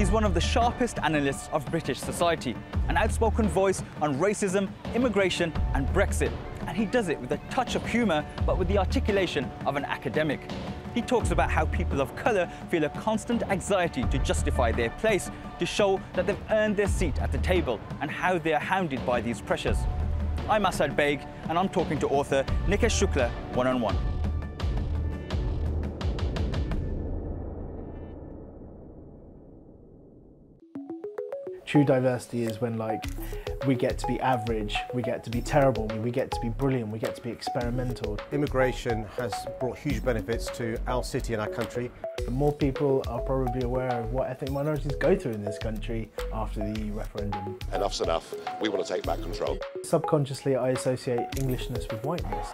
He's one of the sharpest analysts of British society, an outspoken voice on racism, immigration and Brexit. And he does it with a touch of humour, but with the articulation of an academic. He talks about how people of colour feel a constant anxiety to justify their place, to show that they've earned their seat at the table, and how they are hounded by these pressures. I'm Baig, and I'm talking to author Nikesh Shukla one-on-one. True diversity is when, like, we get to be average, we get to be terrible, we get to be brilliant, we get to be experimental. Immigration has brought huge benefits to our city and our country. More people are probably aware of what ethnic minorities go through in this country after the EU referendum. Enough's enough. We want to take back control. Subconsciously, I associate Englishness with whiteness.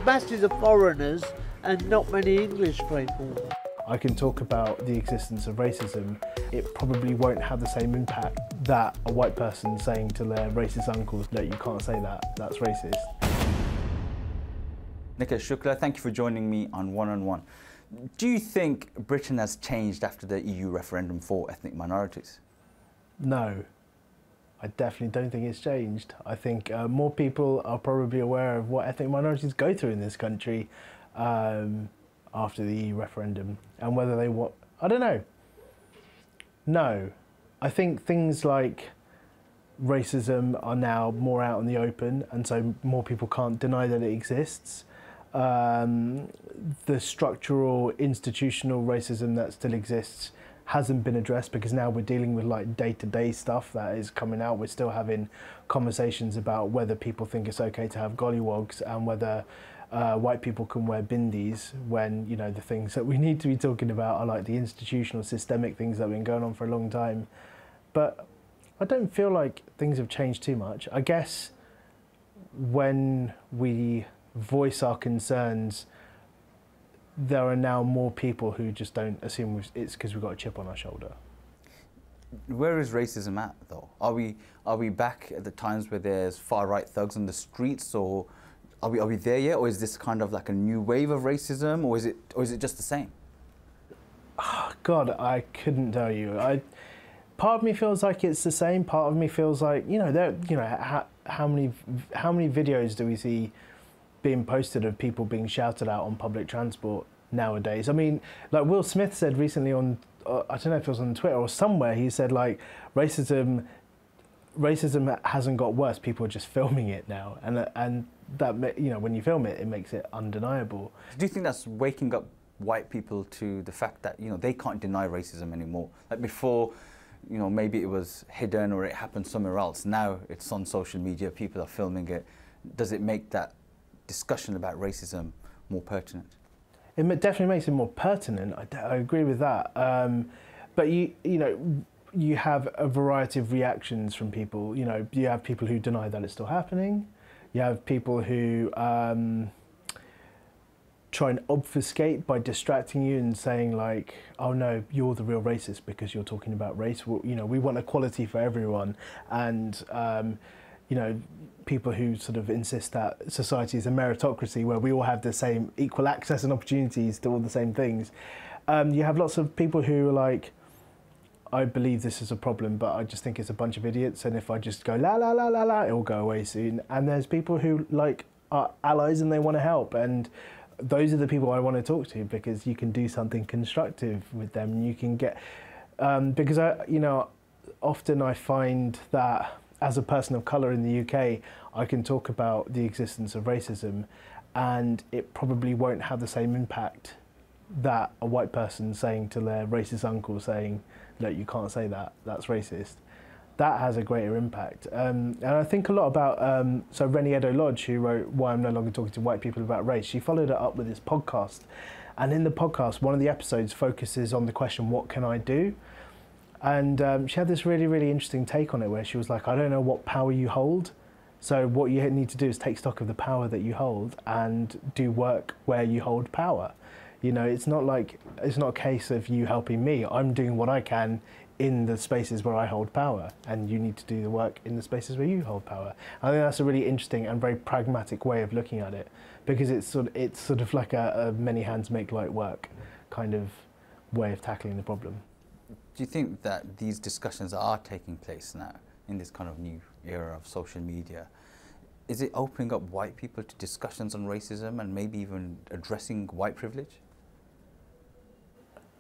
Masses of foreigners and not many English people. I can talk about the existence of racism. It probably won't have the same impact that a white person saying to their racist uncles, "Look, you can't say that, that's racist." Nikesh Shukla, thank you for joining me on One-on-One. Do you think Britain has changed after the EU referendum for ethnic minorities? No, I definitely don't think it's changed. I think more people are probably aware of what ethnic minorities go through in this country after the EU referendum, and whether they want, I don't know. No, I think things like racism are now more out in the open, and so more people can't deny that it exists. The structural, institutional racism that still exists hasn't been addressed, because now we're dealing with like day-to-day stuff that is coming out. We're still having conversations about whether people think it's okay to have gollywogs, and whether white people can wear bindis, when, you know, the things that we need to be talking about are like the institutional, systemic things that have been going on for a long time. But I don't feel like things have changed too much. I guess when we voice our concerns, there are now more people who just don't assume it's because we've got a chip on our shoulder. Where is racism at, though? Are we back at the times where there's far-right thugs on the streets, or are we there yet, or is this kind of like a new wave of racism, or is it just the same? Oh, God, I couldn't tell you. Part of me feels like it's the same. Part of me feels like, you know, how many videos do we see being posted of people being shouted out on public transport nowadays? I mean, like Will Smith said recently on, I don't know if it was on Twitter or somewhere, he said like racism hasn't got worse, people are just filming it now, and that, you know, when you film it, it makes it undeniable. Do you think that's waking up white people to the fact that, you know, they can't deny racism anymore? Like before, you know, maybe it was hidden or it happened somewhere else. Now it's on social media, people are filming it. Does it make that discussion about racism more pertinent? It definitely makes it more pertinent. I agree with that. But you know, you have a variety of reactions from people. You know, you have people who deny that it's still happening. You have people who try and obfuscate by distracting you and saying like, "Oh no, you're the real racist because you're talking about race." Well, you know, we want equality for everyone, and you know, people who sort of insist that society is a meritocracy where we all have the same equal access and opportunities to all the same things. You have lots of people who are like, "I believe this is a problem, but I just think it's a bunch of idiots, and if I just go la la la la la, it'll go away soon." And there's people who like are allies and they want to help, and those are the people I want to talk to, because you can do something constructive with them. You can get because you know, often I find that as a person of colour in the UK, I can talk about the existence of racism, and it probably won't have the same impact that a white person saying to their racist uncle, saying, "Look, you can't say that, that's racist." That has a greater impact. And I think a lot about, so Rennie Edo-Lodge, who wrote Why I'm No Longer Talking to White People About Race, she followed it up with this podcast. And in the podcast, one of the episodes focuses on the question, what can I do? And she had this really, really interesting take on it, where she was like, I don't know what power you hold. So what you need to do is take stock of the power that you hold and do work where you hold power. You know, it's not a case of you helping me. I'm doing what I can in the spaces where I hold power, and you need to do the work in the spaces where you hold power. I think that's a really interesting and very pragmatic way of looking at it, because it's sort of like a many hands make light work kind of way of tackling the problem. Do you think that these discussions are taking place now in this kind of new era of social media? Is it opening up white people to discussions on racism and maybe even addressing white privilege?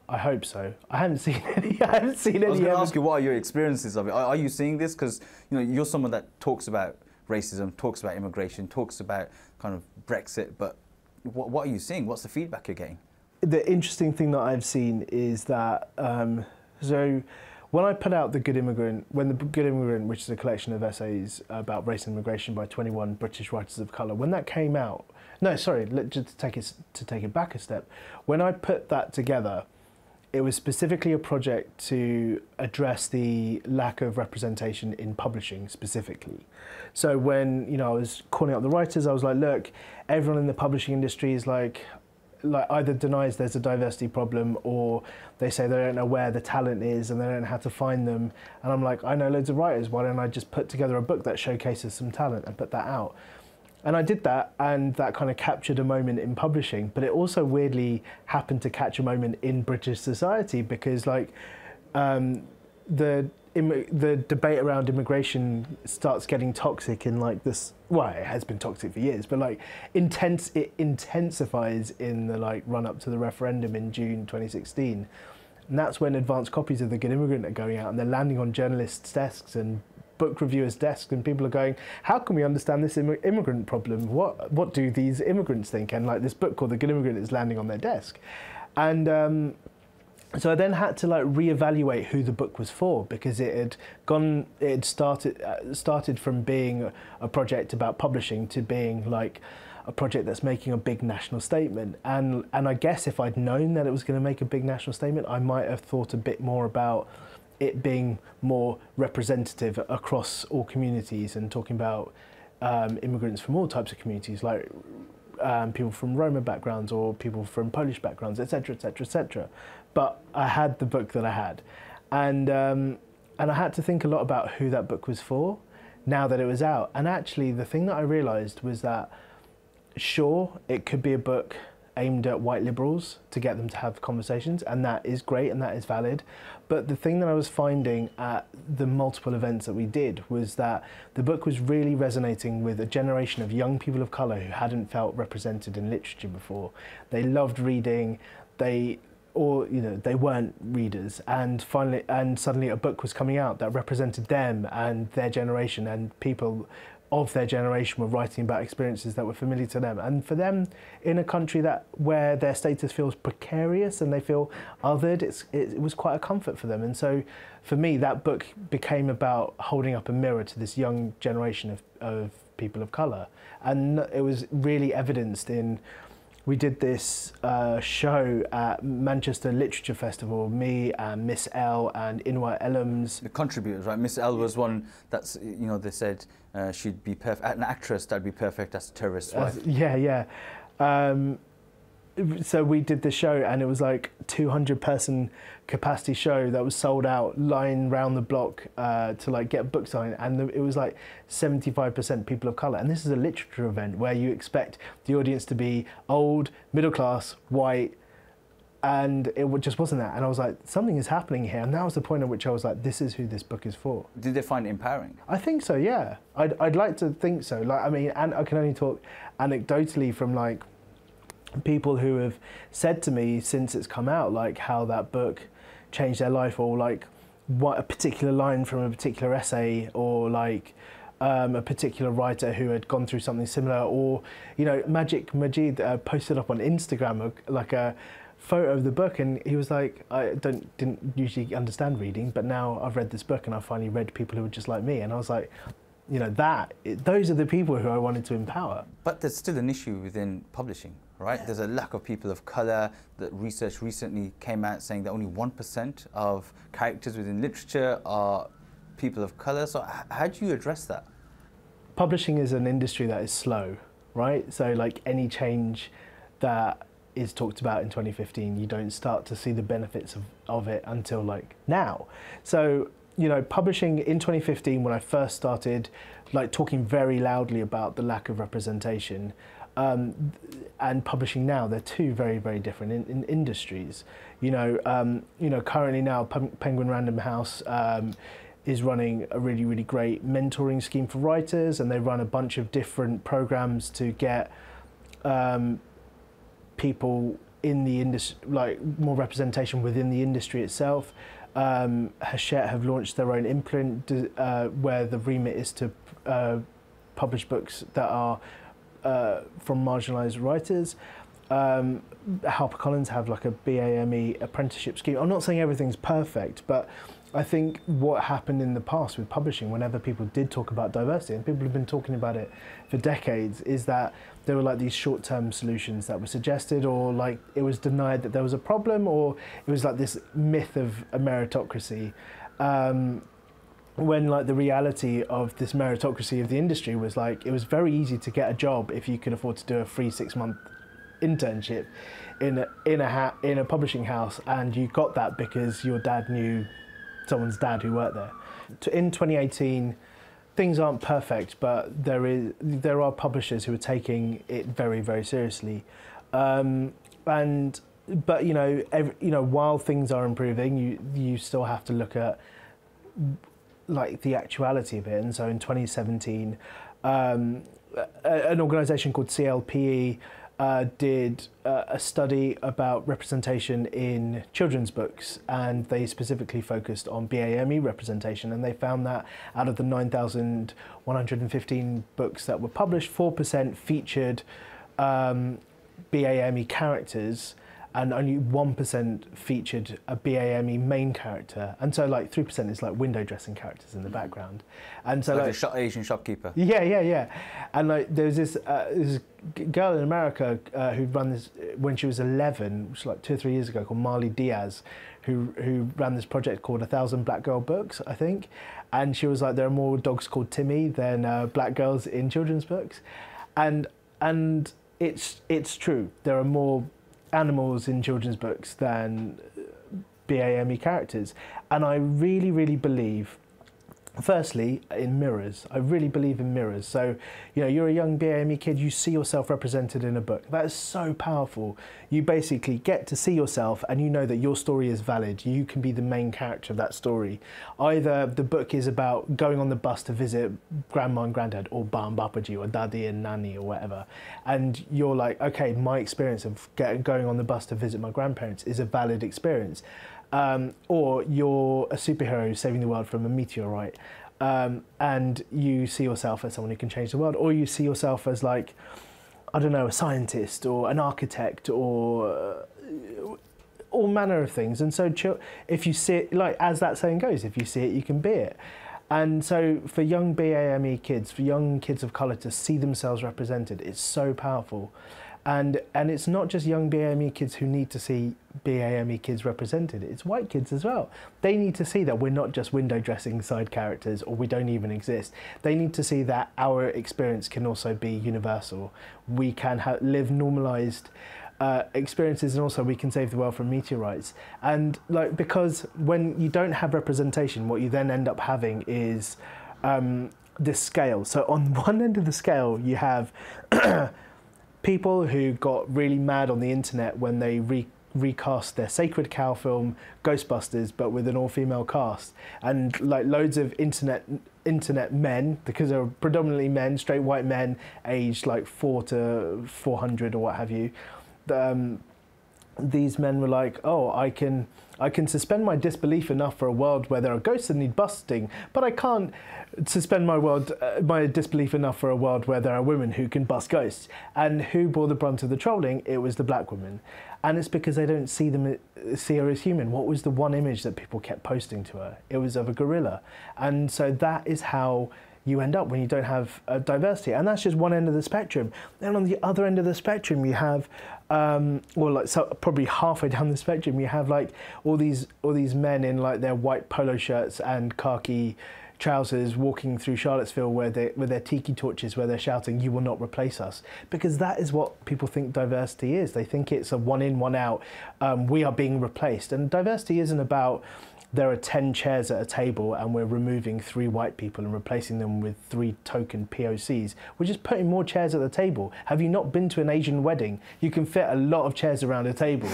I hope so. I haven't seen any. I haven't seen any. I was going to ask you, what are your experiences of it? Are you seeing this? Because you're someone that talks about racism, talks about immigration, talks about kind of Brexit, but what are you seeing? What's the feedback you're getting? The interesting thing that I've seen is that so when I put out The Good Immigrant, which is a collection of essays about race and immigration by 21 British writers of colour, when that came out, just to take it back a step. When I put that together, it was specifically a project to address the lack of representation in publishing specifically. So when I was calling up the writers, I was like, look, everyone in the publishing industry is like either denies there's a diversity problem, or they say they don't know where the talent is and they don't know how to find them. And I'm like, I know loads of writers, why don't I just put together a book that showcases some talent and put that out? And I did that, and that kind of captured a moment in publishing, but it also weirdly happened to catch a moment in British society, because the debate around immigration starts getting toxic in this. Well, it has been toxic for years, but it intensifies in the run up to the referendum in June 2016, and that's when advanced copies of The Good Immigrant are going out, and they're landing on journalists' desks and book reviewers' desks, and people are going, how can we understand this immigrant problem? What do these immigrants think? And this book called The Good Immigrant is landing on their desk. And so I then had to reevaluate who the book was for, because it had started from being a project about publishing to being a project that's making a big national statement. And I guess if I'd known that it was going to make a big national statement, I might have thought a bit more about it being more representative across all communities, and talking about immigrants from all types of communities, like people from Roma backgrounds or people from Polish backgrounds, etc., etc., etc. But I had the book that I had, and I had to think a lot about who that book was for now that it was out. And actually, the thing that I realised was that, sure, it could be a book aimed at white liberals to get them to have conversations, and that is great and that is valid. But the thing that I was finding at the multiple events that we did was that the book was really resonating with a generation of young people of colour who hadn't felt represented in literature before. They loved reading, they weren't readers, and suddenly a book was coming out that represented them and their generation, and people of their generation were writing about experiences that were familiar to them. And for them, in a country where their status feels precarious and they feel othered, it was quite a comfort for them. And so for me, that book became about holding up a mirror to this young generation of people of colour. And it was really evidenced in, we did this show at Manchester Literature Festival, me and Miss L and Inwa Ellams. The contributors, right? Miss L was one that's, they said she'd be perfect, an actress that'd be perfect as a terrorist wife. Yeah. So we did the show, and it was 200-person capacity show that was sold out, lying round the block to get book signed, and it was 75% people of colour. And this is a literature event where you expect the audience to be old, middle class, white, and it just wasn't that. And I was like, something is happening here, and that was the point at which I was like, this is who this book is for. Did they find it empowering? I think so, yeah. I'd like to think so. And I can only talk anecdotally from people who have said to me since it's come out, how that book changed their life, or what a particular line from a particular essay, or a particular writer who had gone through something similar, or Magic Majid posted up on Instagram a photo of the book, and he was like, I didn't usually understand reading, but now I've read this book and I've finally read people who are just like me. And I was like, those are the people who I wanted to empower. But there's still an issue within publishing, right? Yeah. There's a lack of people of colour. That research recently came out saying that only 1% of characters within literature are people of colour. So how do you address that? Publishing is an industry that is slow, right? So any change that is talked about in 2015, you don't start to see the benefits of it until now. So publishing in 2015, when I first started talking very loudly about the lack of representation, and publishing now, they're two very, very different in industries. Currently now, Penguin Random House is running a really, really great mentoring scheme for writers, and they run a bunch of different programs to get people in the industry, like more representation within the industry itself. Hachette have launched their own imprint where the remit is to publish books that are from marginalised writers. HarperCollins have like a BAME apprenticeship scheme. I'm not saying everything's perfect, but I think what happened in the past with publishing, whenever people did talk about diversity, and people have been talking about it for decades, is that there were like these short-term solutions that were suggested, or like it was denied that there was a problem, or it was like this myth of a meritocracy. When like the reality of this meritocracy of the industry was like, it was very easy to get a job if you could afford to do a free 6-month internship in a publishing house, and you got that because your dad knew someone's dad who worked there. In 2018, things aren't perfect, but there are publishers who are taking it very, very seriously, but while things are improving, you still have to look at like the actuality of it. And so in 2017, an organisation called CLPE did a study about representation in children's books, and they specifically focused on BAME representation, and they found that out of the 9,115 books that were published, 4% featured BAME characters, and only 1% featured a BAME main character, and so like 3% is like window dressing characters in the background, and so like a Asian shopkeeper. Yeah, and like there was this girl in America who'd run this when she was 11, which was like 2 or 3 years ago, called Marley Diaz, who ran this project called 1,000 Black Girl Books, I think, and she was like, there are more dogs called Timmy than black girls in children's books, and it's true, there are more animals in children's books than BAME characters, and I really, really believe, firstly, in mirrors. I really believe in mirrors. So, you're a young BAME kid, you see yourself represented in a book. That is so powerful. You basically get to see yourself, and you know that your story is valid. You can be the main character of that story. Either the book is about going on the bus to visit grandma and granddad, or Bam Bapaji, or Daddy and Nanny, or whatever. And you're like, okay, my experience of going on the bus to visit my grandparents is a valid experience. Or you're a superhero saving the world from a meteorite, and you see yourself as someone who can change the world, or you see yourself as like, I don't know, a scientist or an architect or all manner of things. And so if you see it, like as that saying goes, if you see it, you can be it. And so for young BAME kids, for young kids of colour to see themselves represented, it's so powerful. And it's not just young BAME kids who need to see BAME kids represented, it's white kids as well. They need to see that we're not just window dressing side characters, or we don't even exist. They need to see that our experience can also be universal. We can live normalised experiences, and also we can save the world from meteorites. And like, because when you don't have representation, what you then end up having is this scale. So on one end of the scale, you have people who got really mad on the internet when they recast their Sacred Cow film Ghostbusters, but with an all-female cast, and like loads of internet men, because they're predominantly men, straight white men, aged like 4 to 400 or what have you. These men were like, oh, I can suspend my disbelief enough for a world where there are ghosts that need busting, but I can't suspend my disbelief enough for a world where there are women who can bust ghosts. And who bore the brunt of the trolling? It was the black women. And it's because they don't see her as human. What was the one image that people kept posting to her? It was of a gorilla. And so that is how you end up when you don't have diversity, and that's just one end of the spectrum. Then on the other end of the spectrum, you have, probably halfway down the spectrum, you have like all these men in like their white polo shirts and khaki trousers walking through Charlottesville with their tiki torches, where they're shouting, "You will not replace us," because that is what people think diversity is. They think it's a one in, one out. We are being replaced, and diversity isn't about there are 10 chairs at a table and we're removing 3 white people and replacing them with 3 token POCs. We're just putting more chairs at the table. Have you not been to an Asian wedding? You can fit a lot of chairs around a table.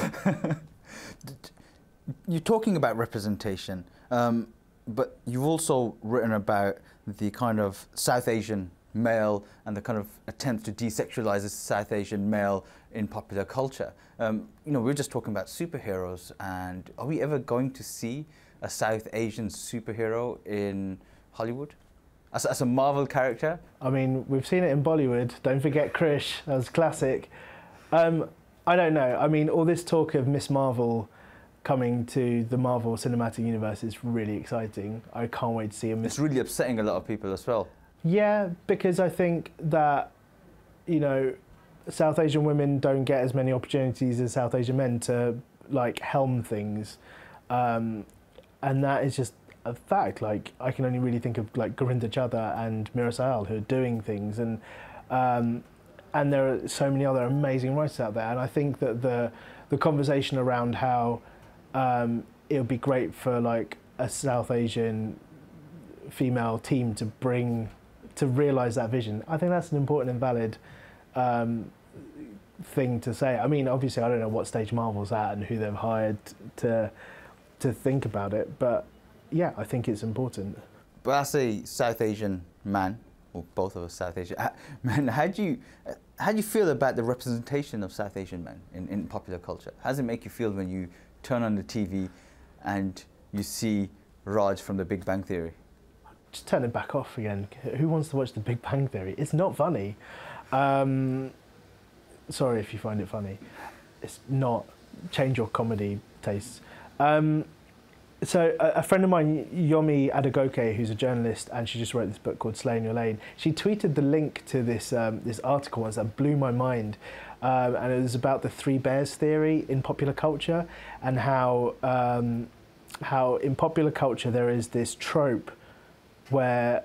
You're talking about representation, but you've also written about the kind of South Asian male and the kind of attempt to desexualize the South Asian male in popular culture. We're just talking about superheroes, and are we ever going to see a South Asian superhero in Hollywood? As a Marvel character? I mean, we've seen it in Bollywood. Don't forget Krish, that was classic. I don't know. I mean, all this talk of Miss Marvel coming to the Marvel Cinematic Universe is really exciting. I can't wait to see him. It's really upsetting a lot of people as well. Yeah, because I think that, South Asian women don't get as many opportunities as South Asian men to, helm things. And that is just a fact. I can only really think of, Gurinder Chadha and Mira Sayal who are doing things. And there are so many other amazing writers out there. And I think that the conversation around how it would be great for, a South Asian female team to realise that vision, I think that's an important and valid thing to say. I mean, obviously, I don't know what stage Marvel's at and who they've hired to think about it, but yeah, I think it's important. But as a South Asian man, or both of us South Asian men, how do you feel about the representation of South Asian men in popular culture? How does it make you feel when you turn on the TV and you see Raj from The Big Bang Theory? Just turn it back off again. Who wants to watch The Big Bang Theory? It's not funny. Sorry if you find it funny. It's not. Change your comedy tastes. So a friend of mine, Yomi Adegoke, who's a journalist, and she just wrote this book called Slay in Your Lane. She tweeted the link to this this article once that blew my mind, and it was about the 3 bears theory in popular culture, and how in popular culture there is this trope where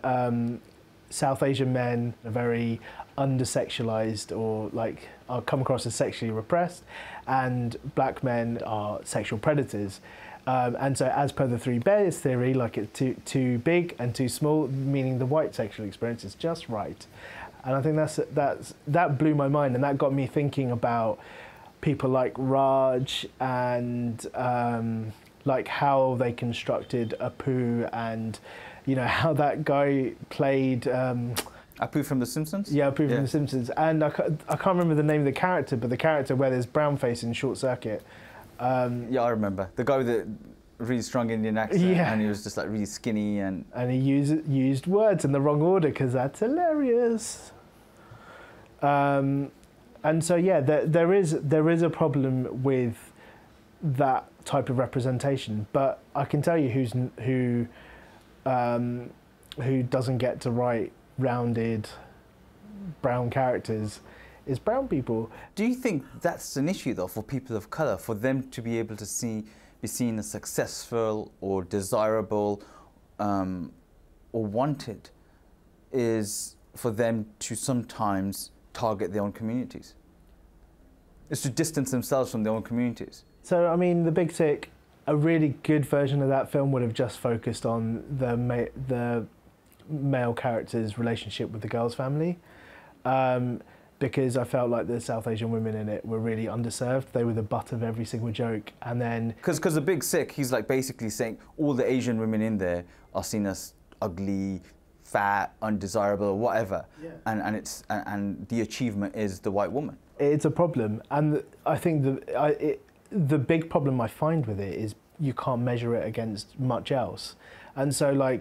South Asian men are very undersexualized or are come across as sexually repressed, and black men are sexual predators. And so, as per the 3 bears theory, it's too big and too small, meaning the white sexual experience is just right. And I think that blew my mind, and that got me thinking about people like Raj and how they constructed Apu, and how that guy played. Apu from The Simpsons? Yeah, Apu from The Simpsons. And I can't remember the name of the character, but the character where there's brown face in Short Circuit. Yeah, I remember. The guy with the really strong Indian accent, and he was just really skinny. And he used words in the wrong order, because that's hilarious. And so, yeah, there is a problem with that type of representation. But I can tell you who doesn't get to write rounded brown characters is brown people. Do you think that's an issue, though, for people of colour, for them to be able to be seen as successful or desirable or wanted, is for them to sometimes target their own communities? Is to distance themselves from their own communities? So, I mean, The Big Sick, a really good version of that film would have just focused on the male character's relationship with the girl's family. Because I felt like the South Asian women in it were really underserved. They were the butt of every single joke. And then... Because The Big Sick, he's basically saying all the Asian women in there are seen as ugly, fat, undesirable, or whatever. Yeah. And the achievement is the white woman. It's a problem. And I think the big problem I find with it is you can't measure it against much else. And so,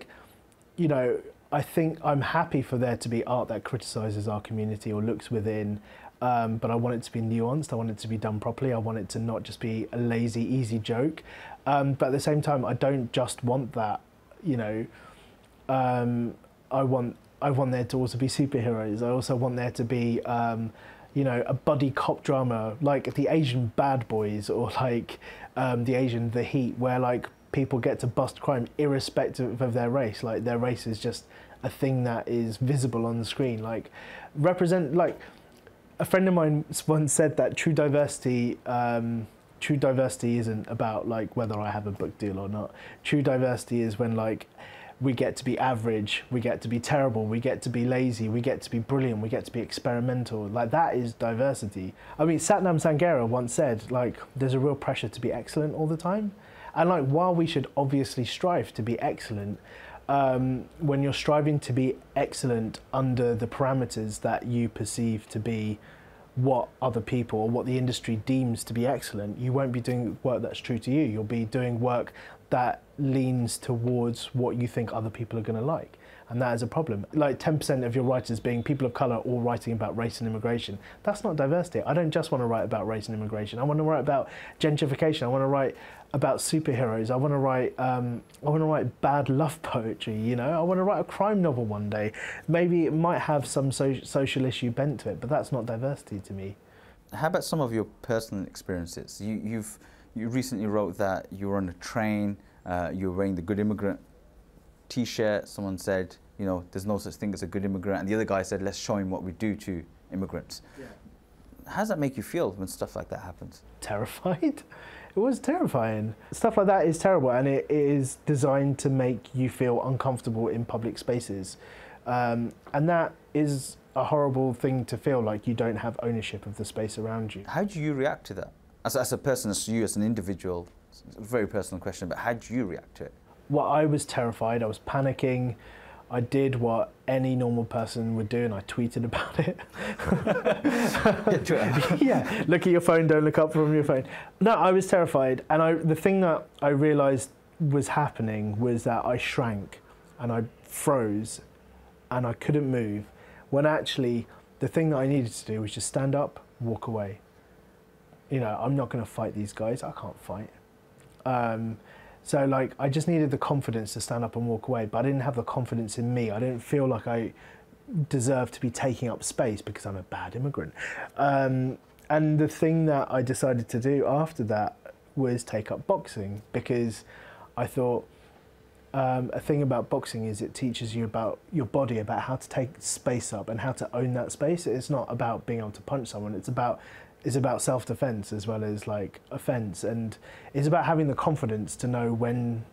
I think I'm happy for there to be art that criticises our community or looks within, but I want it to be nuanced. I want it to be done properly. I want it to not just be a lazy, easy joke. But at the same time, I don't just want that. I want there to also be superheroes. I also want there to be, a buddy cop drama like the Asian Bad Boys, or the Asian The Heat, where people get to bust crime irrespective of their race. Their race is just a thing that is visible on the screen. A friend of mine once said that true diversity true diversity isn't about like whether I have a book deal or not. True diversity is when like we get to be average, we get to be terrible, we get to be lazy, we get to be brilliant, we get to be experimental. Like that is diversity. I mean, Satnam Sanghera once said like there's a real pressure to be excellent all the time. And like while we should obviously strive to be excellent, when you're striving to be excellent under the parameters that you perceive to be what other people or what the industry deems to be excellent, you won't be doing work that's true to you. You'll be doing work that leans towards what you think other people are going to like. And that is a problem. Like 10% of your writers being people of colour all writing about race and immigration. That's not diversity. I don't just want to write about race and immigration. I want to write about gentrification. I want to write about superheroes. I want to write bad love poetry, you know? I want to write a crime novel one day. Maybe it might have some social issue bent to it, but that's not diversity to me. How about some of your personal experiences? You recently wrote that you were on a train, you were wearing the Good Immigrant T-shirt. Someone said, you know, there's no such thing as a good immigrant, and the other guy said, let's show him what we do to immigrants. Yeah. How does that make you feel when stuff like that happens? Terrified. It was terrifying. Stuff like that is terrible, and it is designed to make you feel uncomfortable in public spaces. And that is a horrible thing to feel like you don't have ownership of the space around you. How do you react to that? As a person, as you, as an individual, it's a very personal question, but how do you react to it? Well, I was terrified, I was panicking. I did what any normal person would do, and I tweeted about it. Yeah, look at your phone, don't look up from your phone. No, I was terrified, and the thing that I realised was happening was that I shrank, and I froze, and I couldn't move, when actually the thing that I needed to do was just stand up, walk away. You know, I'm not going to fight these guys, I can't fight. So like, I just needed the confidence to stand up and walk away, but I didn't have the confidence in me. I didn't feel like I deserved to be taking up space because I'm a bad immigrant. And the thing that I decided to do after that was take up boxing, because I thought a thing about boxing is it teaches you about your body, about how to take space up and how to own that space. It's not about being able to punch someone, it's about self-defense as well as like offense, and it's about having the confidence to know when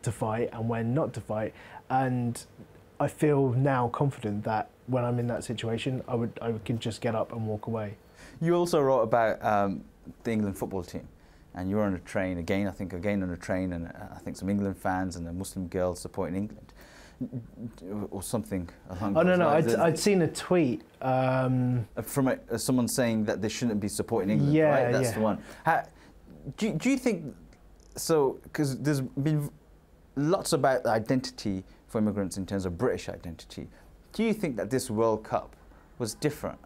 to fight and when not to fight. And I feel now confident that when I'm in that situation, I could just get up and walk away. You also wrote about the England football team, and you were on a train again, on a train, and I think some England fans and a Muslim girl supporting England, or something along those lines. No, I'd seen a tweet from someone saying that they shouldn't be supporting England. Yeah, right? That's yeah. the one. Do you think so? Because there's been lots about identity for immigrants in terms of British identity. Do you think that this World Cup was different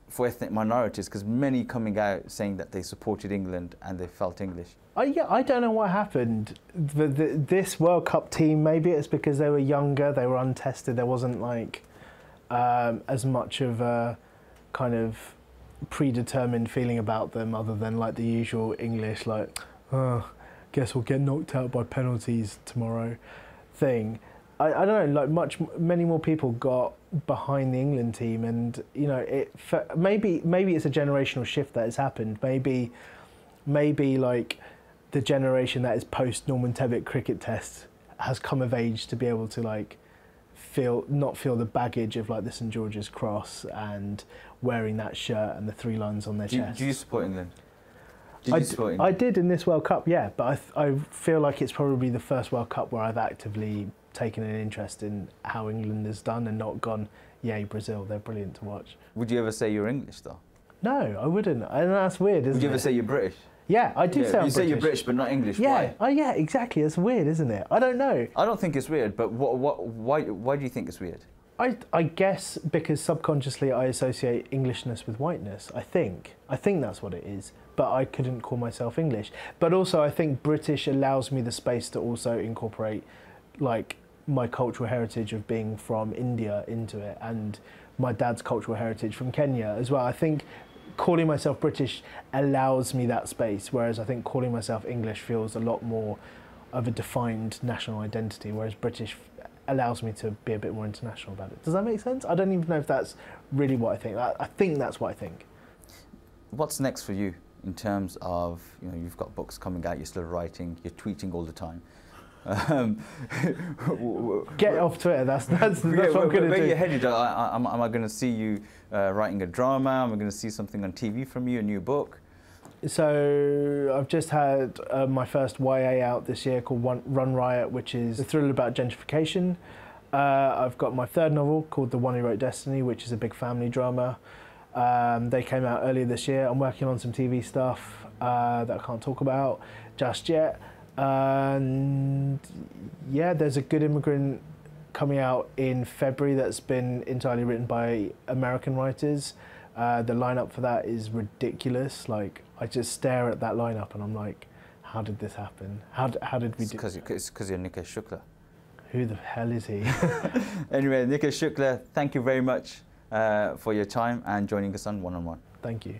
for ethnic minorities, because many coming out saying that they supported England and they felt English? I don't know what happened. This World Cup team, maybe it's because they were younger, they were untested, there wasn't like as much of a kind of predetermined feeling about them other than like the usual English, like, oh, guess we'll get knocked out by penalties tomorrow thing. I don't know, like many more people got behind the England team, and you know, maybe it's a generational shift that has happened. Maybe like the generation that is post Norman Tebbit cricket test has come of age to be able to like not feel the baggage of like the St George's Cross and wearing that shirt and the 3 lines on their chest. Do you support England? I did in this World Cup, yeah, but I feel like it's probably the first World Cup where I've actively taken an interest in how England has done and not gone, yay, Brazil, they're brilliant to watch. Would you ever say you're English, though? No, I wouldn't. And that's weird, isn't it? Would you ever say you're British? Yeah, I do say I'm British. You say you're British, but not English. Yeah, why? Oh, yeah, exactly. It's weird, isn't it? I don't know. I don't think it's weird, but why do you think it's weird? I guess because subconsciously I associate Englishness with whiteness, I think. I think that's what it is. But I couldn't call myself English. But also I think British allows me the space to also incorporate like my cultural heritage of being from India into it, and my dad's cultural heritage from Kenya as well. I think calling myself British allows me that space, whereas I think calling myself English feels a lot more of a defined national identity, whereas British allows me to be a bit more international about it. Does that make sense? I don't even know if that's really what I think. I think that's what I think. What's next for you? in terms of, you know, you've got books coming out, you're still writing, you're tweeting all the time. Get off Twitter. That's what I'm going to do. Where you're headed? Am I going to see you writing a drama? Am I going to see something on TV from you? A new book? So I've just had my first YA out this year called Run Riot, which is a thriller about gentrification. I've got my third novel called The One Who Wrote Destiny, which is a big family drama. They came out earlier this year. I'm working on some TV stuff that I can't talk about just yet. And yeah, there's a Good Immigrant coming out in February that's been entirely written by American writers. The lineup for that is ridiculous. Like, I just stare at that lineup and I'm like, how did this happen? How did we do it? It's because you're Nikesh Shukla. Who the hell is he? Anyway, Nikesh Shukla, thank you very much for your time and joining us on One on One. Thank you.